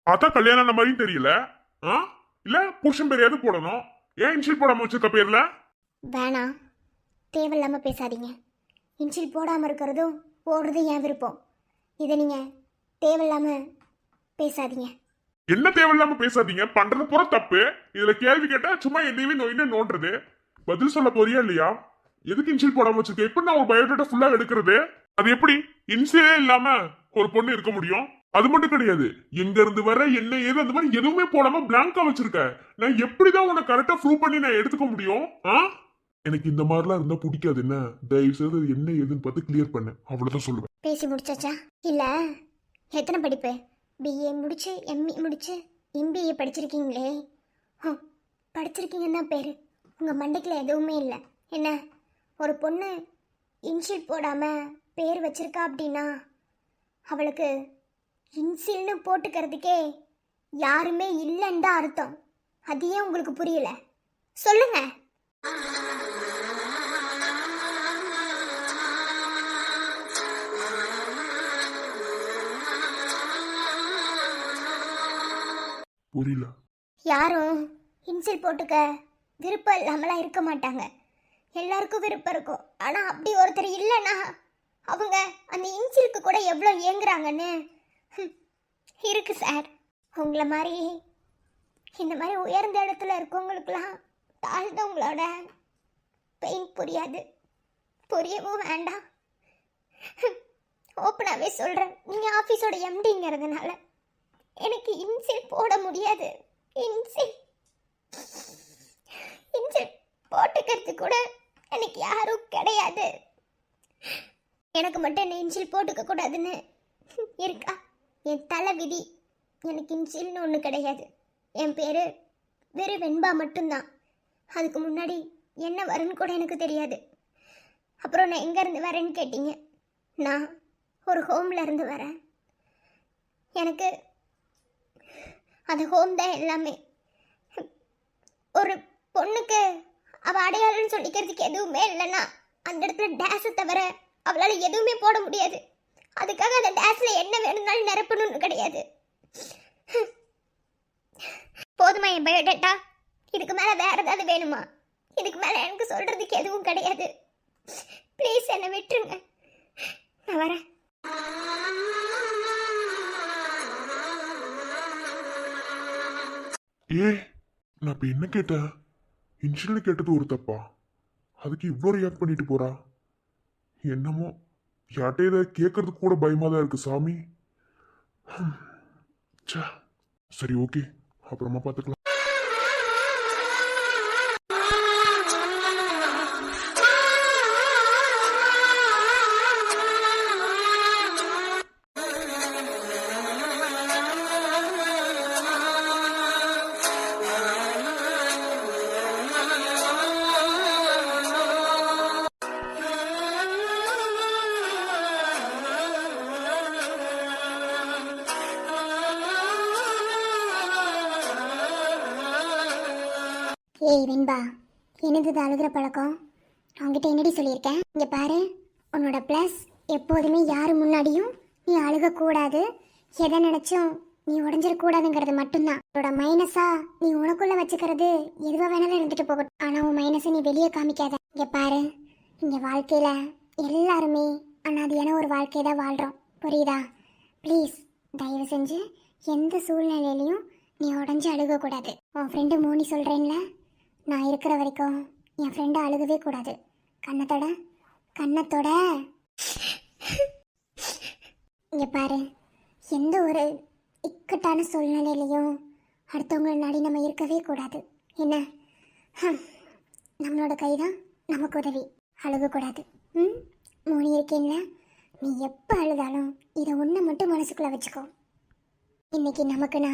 பார்த்தா கல்யாணம் அந்த மாதிரியும் தெரியல. இல்ல புருஷன் பேர் எது போடணும்? ஏன் இன்ஷியல் போடாம வச்சிருக்க பேர்ல? வேணாம், தேவையில்லாம பேசாதீங்க. இன்ஷியல் போடாம இருக்கிறதும் போடுறது என் விருப்பம். இதை நீங்க தேவையில்லாம பேசாதீங்க. என்ன தேவையில்லாம பேசாதீங்க? பண்றது பூரா தப்பு. இதுல கேள்வி கேட்டா சும்மா என்னையவே நோயின்னு நோண்டுறது. பதில் சொல்ல போறியா இல்லையா? எதுக்கு இன்ஷியல் போடாம வச்சிருக்க? எப்படி நான் ஒரு பயோடேட்டா ஃபுல்லா எடுக்கிறது? அது எப்படி இன்ஷியலே இல்லாம ஒரு பொண்ணு இருக்க முடியும்? அது மட்டும் கிடையாது, எங்க இருந்து வர என்ன ஏது அந்த மாதிரி எதுவுமே போடாம பிளாங்கா வச்சிருக்க. நான் எப்படிதான் உன்னை கரெக்டா ப்ரூவ் பண்ணி நான் எடுத்துக்க முடியும்? எனக்கு இந்த மாதிரிலாம் இருந்தா பிடிக்காது. என்ன, தயவு செய்து என்ன ஏதுன்னு பார்த்து கிளியர் பண்ண, அவ்வளவுதான் சொல்லுவேன். பேசி முடிச்சாச்சா? இல்ல, எத்தனை படிப்பு? பிஏ முடிச்சு, எம்இ முடிச்சு, எம்பிஏ படிச்சிருக்கீங்களே. படிச்சிருக்கீங்கன்னு தான் பேரு, உங்க மண்டைக்குள்ள எதுவுமே இல்லை. என்ன, ஒரு பொண்ணு இன்ஷியல் போடாம பேர் வச்சிருக்கா அப்படின்னா அவளுக்கு இன்சில்னு போட்டுக்கிறதுக்கே யாருமே இல்லைன்னு தான் அர்த்தம். அது ஏன் உங்களுக்கு புரியல? சொல்லுங்க. புரியல. யாரும் இன்சில் போட்டுக்க விருப்பம் இல்லாமலாம் இருக்க மாட்டாங்க. எல்லாருக்கும் விருப்பம் இருக்கும். ஆனா அப்படி ஒருத்தர் இல்லைன்னா அவங்க அந்த இன்சிலுக்கு கூட எவ்வளோ ஏங்குறாங்கன்னு இருக்கு சார். உங்களை மாதிரி இந்த மாதிரி உயர்ந்த இடத்துல இருக்கவங்களுக்குலாம் தாழ்ந்தவங்களோட பெயின் புரியாது, புரியவும் வேண்டாம். ஓப்பனாகவே சொல்கிறேன், நீங்கள் ஆஃபீஸோட எம்டிங்கிறதுனால எனக்கு இன்சில் போட முடியாது. இன்சில் போட்டுக்கிறது கூட எனக்கு யாரும் கிடையாது. எனக்கு மட்டும் என்ன இன்சில் போட்டுக்க கூடாதுன்னு இருக்கா? என் தலை விதி. எனக்கு இன்சில்னு ஒன்று கிடையாது. என் பேர் வெறும் வெண்பா மட்டும்தான். அதுக்கு முன்னாடி என்ன வரும்னு கூட எனக்கு தெரியாது. அப்புறம் நான் எங்கேருந்து வரேன்னு கேட்டீங்க. நான் ஒரு ஹோமில் இருந்து வரேன். எனக்கு அந்த ஹோம் தான் எல்லாமே. ஒரு பொண்ணுக்கு அவள் அடையாளம்னு சொல்லிக்கிறதுக்கு எதுவுமே இல்லைன்னா அந்த இடத்துல டேஸை தவிர அவளால் எதுவுமே போட முடியாது. அதுக்காக அந்த டேஸில் என்ன வேணும்னாலும் நிரப்பணும்னு கிடையாது. போதுமா என் பயோடேட்டா? இதுக்கு மேலே வேறு ஏதாவது வேணுமா? இதுக்கு மேலே எனக்கு சொல்கிறதுக்கு எதுவும் கிடையாது. ப்ளீஸ் என்னை விட்டுருங்க, நான் வரேன். நான் இப்போ என்ன கேட்டேன்? இன்ஷியல் கேட்டது ஒரு தப்பா? அதுக்கு இவ்வளோ ரியாக்ட் பண்ணிட்டு போறா? என்னமோ யார்கிட்ட இதை கேட்கறதுக்கு கூட பயமா தான் இருக்கு சாமி. சரி, ஓகே, அப்புறமா பார்த்துக்கலாம். ஏய் வெண்பா, என்னது அழுகிற பழக்கம்? அவங்ககிட்ட என்னடி சொல்லியிருக்கேன்? இங்கே பாரு, உன்னோட ப்ளஸ் எப்போதுமே யார் முன்னாடியும் நீ அழுகக்கூடாது. எதை நினச்சும் நீ உடஞ்சிடக்கூடாதுங்கிறது மட்டும்தான். உன்னோட மைனஸா நீ உனக்குள்ளே வச்சுக்கிறது எதுவாக வேணாலும் இருந்துட்டு போகட்டும். ஆனால் உன் மைனஸை நீ வெளியே காமிக்காத. இங்கே பாரு, இங்கே வாழ்க்கையில் எல்லாருமே அனாதையான ஒரு வாழ்க்கையை தான் வாழ்கிறோம், புரியுதா? ப்ளீஸ் தயவு செஞ்சு எந்த சூழ்நிலையிலையும் நீ உடஞ்சி அழுகக்கூடாது. உன் ஃப்ரெண்டு மோனி சொல்கிறேன்ல, நான் இருக்கிற வரைக்கும் என் ஃப்ரெண்டை அழுகவே கூடாது. கண்ணத்தோட இங்கே பாரு, எந்த ஒரு இக்கட்டான சூழ்நிலையிலையும் அடுத்தவங்கள நாடி நம்ம இருக்கவே கூடாது. என்ன, நம்மளோட கை தான் நமக்கு உதவி. அழுகக்கூடாது. மோனி இருக்கேன்ல, நீ எப்போ அழுதாலும் இதை ஒன்று மட்டும் மனசுக்குள்ளே வச்சுக்கோ. இன்னைக்கு நமக்குன்னா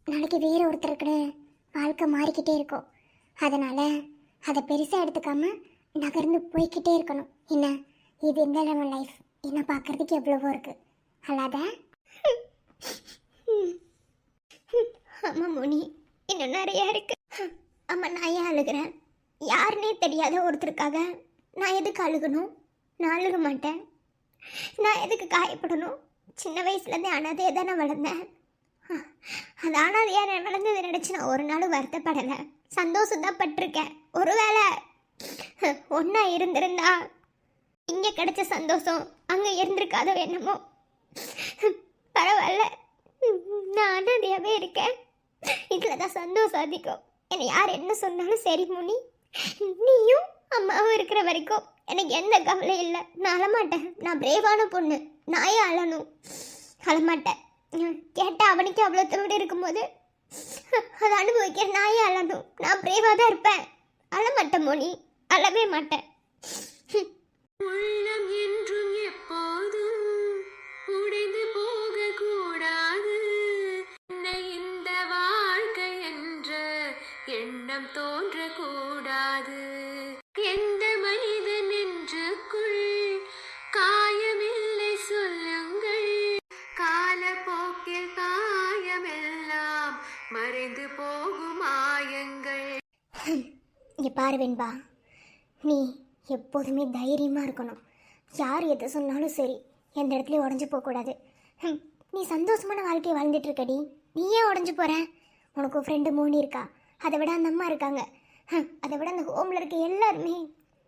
நாளைக்கு வேறு ஒருத்தருக்குன்னு வாழ்க்கை மாறிக்கிட்டே இருக்கும். அதனால் அதை பெருசாக எடுத்துக்காம நகர்ந்து போய்கிட்டே இருக்கணும். என்ன, இது இந்த நம்ம லைஃப், என்ன பார்க்கறதுக்கு எவ்வளவோ இருக்குது, அல்லாத? ஆமாம் மோனி, இன்னும் நிறையா இருக்கு. ஆமாம், நான் ஏன் அழுகிறேன்? யாருன்னே தெரியாத ஒருத்தருக்காக நான் எதுக்கு அழுகணும்? நான் அழுக மாட்டேன். நான் எதுக்கு காயப்படணும்? சின்ன வயசுலேருந்தே அனாதையாக தானே வளர்ந்தேன். அது அனாதையாக நான் வளர்ந்ததை நினச்சி நான் ஒரு நாள் வருத்தப்படலை, சந்தோஷம்தான் பட்டிருக்கேன். ஒருவேளை ஒன்றா இருந்திருந்தா இங்கே கிடைச்ச சந்தோஷம் அங்கே இருந்திருக்காதோ என்னமோ. பரவாயில்ல, நான் அனாதையாகவே இருக்கேன். இதில் தான் சந்தோஷம் அதிகம். என்னை யார் என்ன சொன்னாலும் சரி மோனி, நீயும் அம்மாவும் இருக்கிற வரைக்கும் எனக்கு எந்த கவலையும் இல்லை. நான் அழமாட்டேன். நான் பிரேவான பொண்ணு. நான் ஏன் அழணும்? அழமாட்டேன். கேட்டால் அவனுக்கு அவ்வளோ தவிர இருக்கும்போது அதை அனுபவிக்கிற நான் ஏன் அழணும்? நான் பிரேவாக தான் இருப்பேன். அழமாட்டேன் மோனி, அழவே மாட்டேன். உள்ளம் என்றும் எப்போதும் உடைந்து போக கூடாது. இந்த வாழ்க்கை என்ற எண்ணம் தோன்றக்கூடாது. எந்த மனிதன் நெஞ்சுக்குள் காயமில்லை சொல்லுங்கள். காலப்போக்கில் காயமெல்லாம் இங்கே பாரு வெண்பா, நீ எப்போதுமே தைரியமாக இருக்கணும். யார் எதை சொன்னாலும் சரி, எந்த இடத்துலையும் உடஞ்சி போகக்கூடாது. நீ சந்தோஷமான வாழ்க்கையை வாழ்ந்துட்டு இருக்கடி, நீ ஏன் உடஞ்சி போகிற? உனக்கு ஃப்ரெண்டு மோனி இருக்கா, அதை விட அந்த அம்மா இருக்காங்க, அதை விட அந்த ஹோமில் இருக்க எல்லாருமே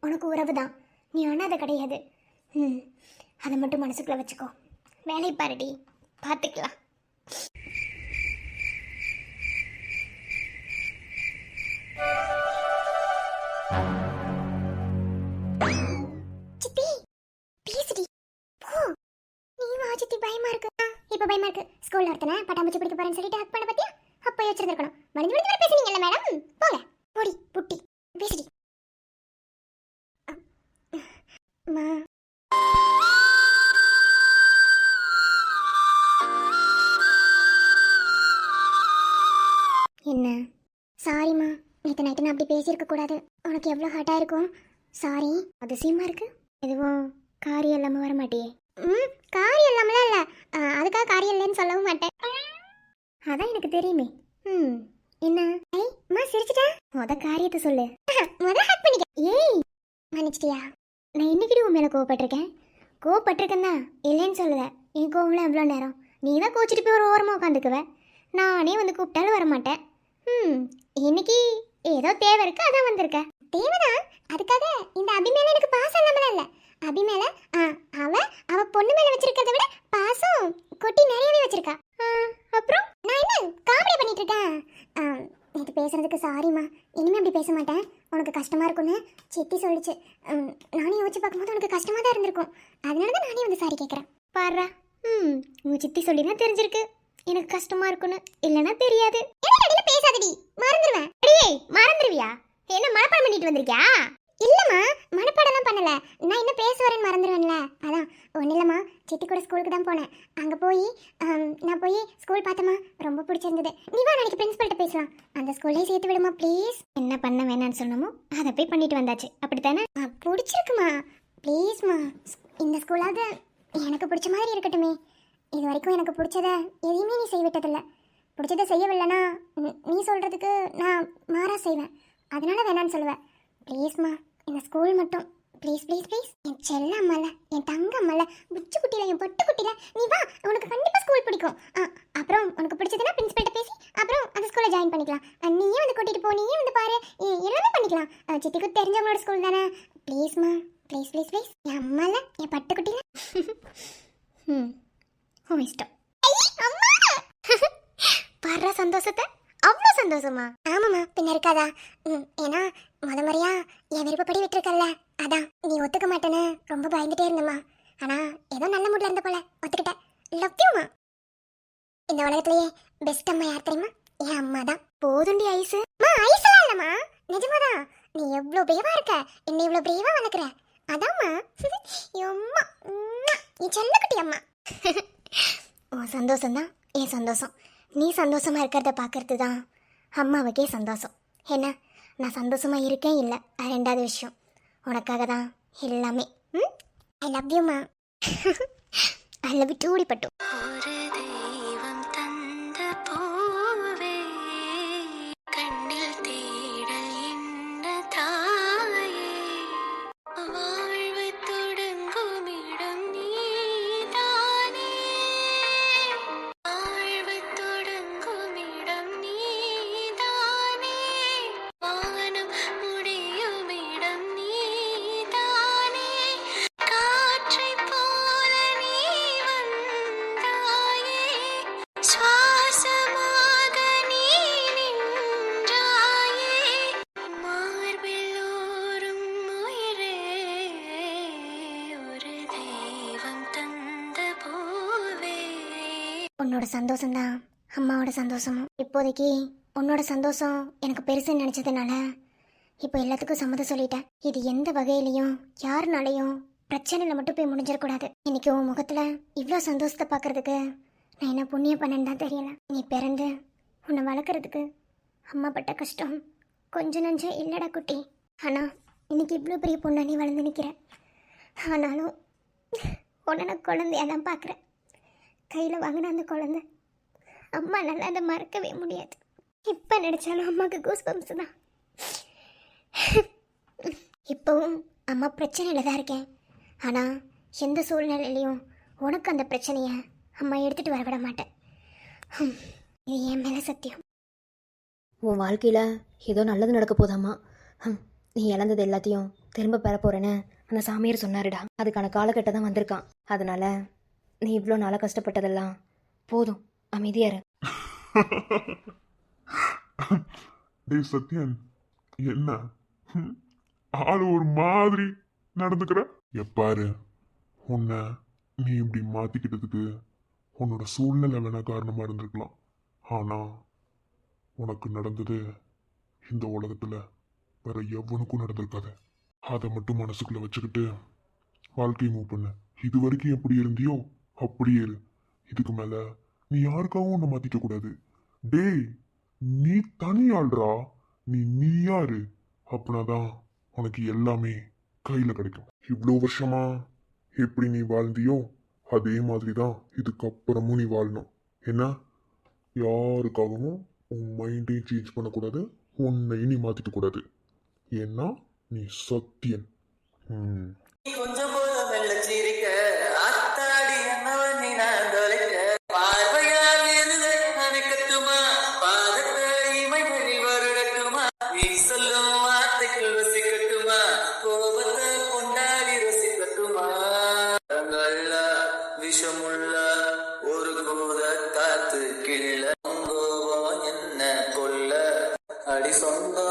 உனக்கு உறவு தான். நீ அனாதை கிடையாது. அதை மட்டும் மனசுக்குள்ளே வச்சுக்கோ. வேலையை பாருடி, பார்த்துக்கலாம். சித்தி பேசுடி, போ. நீ வா சித்தி, பயமா இருக்கு. இப்போ பயமா இருக்கு. ஸ்கூல்ல ஒருத்தனை பட்டாம்பூச்சி பிடிக்க போறேன்னு சொல்லிட்டு ஹக் பண்ண பத்தியா? அப்போ யோசிச்சிருக்கணும். வளைஞ்சு வளைஞ்சு பேசுனீங்கல்ல மேடம், போங்க போடி புட்டி, பேசுடி. மா என்ன? சாரிம்மா, நேற்று நைட்டு நான் அப்படி பேசியிருக்க கூடாது. உனக்கு எவ்வளோ ஹார்ட்டாக இருக்கும். சாரி. அதிசயமாக இருக்கு. எதுவும் காரியம் இல்லாமல் வர மாட்டியே? காரியம் இல்லாமலாம் இல்லை, அதுக்காக காரியம் இல்லைன்னு சொல்லவும் மாட்டேன். அதான் எனக்கு தெரியுமே. என்ன? அம்மா சிரிச்சிட்டேன். காரியத்தை சொல்லு. ஹேக் பண்ணிக்க. ஏய், மன்னிச்சிட்டியா? நான் இன்னைக்கு உன் மேலே கோவப்பட்டிருக்கேன். கோவப்பட்டிருக்கேன் தான், இல்லைன்னு சொல்லலை. என் கோவம்லாம் எவ்வளோ நேரம்? நீ தான் கோச்சிட்டு போய் ஒரு ஓரமாக உட்காந்துக்குவேன். நானே வந்து கூப்பிட்டாலும் வரமாட்டேன். இன்னைக்கு ஏதோ தேவை இருக்கு, அதான் வந்திருக்கேன். தேவைதான், அதுக்காக இந்த அபி மேல எனக்கு பாசம் இல்லாமலாம் இல்லை. அபி மேல அவ பொண்ணு மேல வச்சிருக்கிறத விட பாசம் கொட்டி நிறையவே வச்சிருக்கா. அப்புறம் நான் என்ன காமெடி பண்ணிட்டு இருக்கேன்? நேற்று பேசுறதுக்கு சாரிம்மா, இனிமே அப்படி பேச மாட்டேன். உனக்கு கஷ்டமா இருக்கும்னு சித்தி சொல்லிச்சு. நானே யோசிச்சு பார்க்கும்போது உனக்கு கஷ்டமா தான் இருந்திருக்கும். அதனால தான் நானே வந்து சாரி கேட்குறேன். பாடுறா, உங்க சித்தி சொல்லி தான் தெரிஞ்சிருக்கு எனக்கு கஷ்டமா இருக்குன்னு, இல்லைன்னா தெரியாது. பேசாதடி, மறந்துடுவேன். மறந்துடுவியா? என்ன மனப்பாடம் பண்ணிட்டு வந்திருக்கியா? இல்லம்மா, மனப்பாடம்லாம் பண்ணல. நான் என்ன பேச வரேன்னு மறந்துடுவேன்ல, அதான். ஒன்றும் இல்லைம்மா, சித்தி கூட ஸ்கூலுக்கு தான் போனேன். அங்கே போய் நான் போய் ஸ்கூல் பார்த்தம்மா, ரொம்ப பிடிச்சிருந்தது. நீ வா, நாளைக்கு பிரின்ஸ்பல்கிட்ட பேசலாம். அந்த ஸ்கூல்லே சேர்த்து விடுமா ப்ளீஸ். என்ன பண்ண வேணான்னு சொன்னமோ அதை போய் பண்ணிட்டு வந்தாச்சு, அப்படித்தானே? பிடிச்சிருக்குமா, ப்ளீஸ்மா. இந்த ஸ்கூலாவது எனக்கு பிடிச்ச மாதிரி இருக்கட்டுமே. இது வரைக்கும் எனக்கு பிடிச்சத எதையுமே நீ செய்விட்டதில்லை. பிடிச்சதை செய்யவில்லைன்னா நீ சொல்கிறதுக்கு நான் மாறா செய்வேன். அதனால வேணான்னு சொல்லுவேன். ப்ளீஸ்மா, இந்த ஸ்கூல் மட்டும் ப்ளீஸ் ப்ளீஸ் ப்ளீஸ். என் செல்ல அம்மால, என் தங்க அம்மால, புச்சு குட்டியில், என் பொட்டு குட்டியில் நீ வா. உனக்கு கண்டிப்பாக ஸ்கூல் பிடிக்கும். அப்புறம் உனக்கு பிடிச்சதுன்னா பிரின்ஸ்பல்கிட்ட பேசி அப்புறம் அந்த ஸ்கூலில் ஜாயின் பண்ணிக்கலாம். நீயே வந்து கூட்டிகிட்டு போ, நீயே வந்து பாரு, எல்லாமே பண்ணிக்கலாம். சித்திக்கு தெரிஞ்சவங்களோட ஸ்கூல் தானே. ப்ளீஸ்மா, ப்ளீஸ் ப்ளீஸ் ப்ளீஸ். என் அம்மால, என் பட்டு குட்டியில். இஷ்டம். பாடுற சந்தோஷத்தை, அவ்வளோ சந்தோஷமா? ஆமாம்மா, பின்ன இருக்காதா? ஏன்னா முறையா என் விருப்பப்படி விட்டுருக்கல்ல, அதான். நீ ஒத்துக்க மாட்டேன்னு ரொம்ப பயந்துட்டே இருந்தம்மா. ஆனா ஏதோ நல்ல மூட்ல இருந்த போல ஒத்துக்கிட்டேன். லவ் யூமா. இந்த உலகத்திலேயே பெஸ்ட் அம்மா யார் தெரியுமா? என் அம்மா தான். போதுண்டி ஐஸு. ஐஸ்லாம் இல்லம்மா, நிஜமாதான். நீ எவ்வளோ பிரேவா இருக்க, என்ன இவ்வளோ பிரேவா வளர்க்குற, அதாம்மா. அம்மா, நீ செல்லக்குட்டி அம்மா. உன் சந்தோஷம்தான் என் சந்தோஷம். நீ சந்தோஷமா இருக்கிறத பார்க்கறது தான் அம்மாவுக்கே சந்தோஷம். என்ன, நான் சந்தோஷமா இருக்கேன் இல்லை, அது ரெண்டாவது விஷயம். உனக்காக தான் எல்லாமே. ஐ லவ் யூமா. ஐ லவ் யூ டூடி பட்டு. ஒரு தெய்வம் தந்த பூவே, கண்ணில் தேடல் என்ன தாயே, வாழ்வு தொடங்கும் இடம் நீதானே, வாழ்வு தொடங்கும் இடம் நீதானே, வானம் முடியும் இடம் நீதானே, காற்றை போல நீ வந்தாயே, சுவாசமாக நீ நின்றாயே, மார்பில் ஊறும் உயிரே, ஒரு தெய்வம் தந்த பூவே. உன்னோட சந்தோஷம்தான் அம்மாவோட சந்தோஷமும். இப்போதைக்கு உன்னோட சந்தோஷம் எனக்கு பெருசுன்னு நினச்சதுனால இப்போ எல்லாத்துக்கும் சம்மதம் சொல்லிட்டேன். இது எந்த வகையிலையும் யாருனாலையும் பிரச்சனையில் மட்டும் போய் முடிஞ்சிடக்கூடாது. இன்னைக்கு உன் முகத்தில் இவ்வளோ சந்தோஷத்தை பார்க்கறதுக்கு நான் என்ன புண்ணியம் பண்ணேன்னு தான் தெரியல. நீ பிறந்து உன்னை வளர்க்குறதுக்கு அம்மா பட்ட கஷ்டம் கொஞ்சம் நஞ்சம் இல்லைடா குட்டி. ஆனால் இன்னைக்கு இவ்வளோ பெரிய பொண்ணை நீ வளர்ந்து நிற்கிற. ஆனாலும் உன்னை நான் குழந்தையாக தான் பார்க்குறேன். கையில் வாங்கின அந்த குழந்தை அம்மா நல்லா அதை மறக்கவே முடியாது. இப்போ நினச்சாலும் அம்மாவுக்கு கூஸ் பம்ப்ஸ் தான். இப்போவும் அம்மா பிரச்சனையில் தான் இருக்கேன். ஆனால் எந்த சூழ்நிலையிலையும் உனக்கு அந்த பிரச்சனையை அம்மா எடுத்துகிட்டு வரவிட மாட்டேன். இது என் மேலே சத்தியம். உன் வாழ்க்கையில் ஏதோ நல்லது நடக்க போதாமா. நீ இழந்தது எல்லாத்தையும் திரும்ப பெற போகிறேன்னு அந்த சாமியார் சொன்னாருடா. அதுக்கான காலகட்டம் தான் வந்திருக்கான். அதனால நீ இவ்வளோ நாளாக கஷ்டப்பட்டதெல்லாம் போதும், அமைதியாரு. டேய் சத்யன், என்ன ஆளு ஒரு மாதிரி நடந்துக்கிற? எப்பாரு உன்னை நீ இப்படி மாத்திக்கிட்டதுக்கு உன்னோட சூழ்நிலை வேணா காரணமா இருந்திருக்கலாம். ஆனா உனக்கு நடந்தது இந்த உலகத்துல வேற எவனுக்கும் நடந்திருக்காது. அதை மட்டும் மனசுக்குள்ள வச்சுக்கிட்டு வாழ்க்கையை மூவ் பண்ண. இது வரைக்கும் எப்படி இருந்தியோ அப்படியே இரு. இதுக்கு மேல நீ யாருக்காகவும் உன்னை மாத்திக்க கூடாது. டேய், நீ தனியாள்றா. நீ யாரு? அப்படின்னாதான் உனக்கு எல்லாமே கையில கிடைக்கும். இவ்வளோ வருஷமா எப்படி நீ வாழ்ந்தியோ அதே மாதிரி தான் இதுக்கப்புறமும் நீ வாழணும். என்ன, யாருக்காகவும் உன் மைண்டையும் சேஞ்ச் பண்ணக்கூடாது, உன்னையும் நீ மாத்திக்க கூடாது. ஏன்னா நீ சத்தியன். கொஞ்சம் போல மெல்ல சிரிக்க அத்தாடி என்னவன் நீ நான் தொலைக்க பார்வையால் இருதை அணைக்கட்டுமா பாதத்தை இமை வழி வருடட்டுமா நீ சொல்லும் வார்த்தைக்குள் வசிக்கட்டுமா கோபத்தை கொண்டாடி ரசிக்கட்டுமா தங்கள்ல விஷமுள்ள ஒரு கூத காத்து கிள்ள கோபம் என்ன கொல்ல அடி சொந்த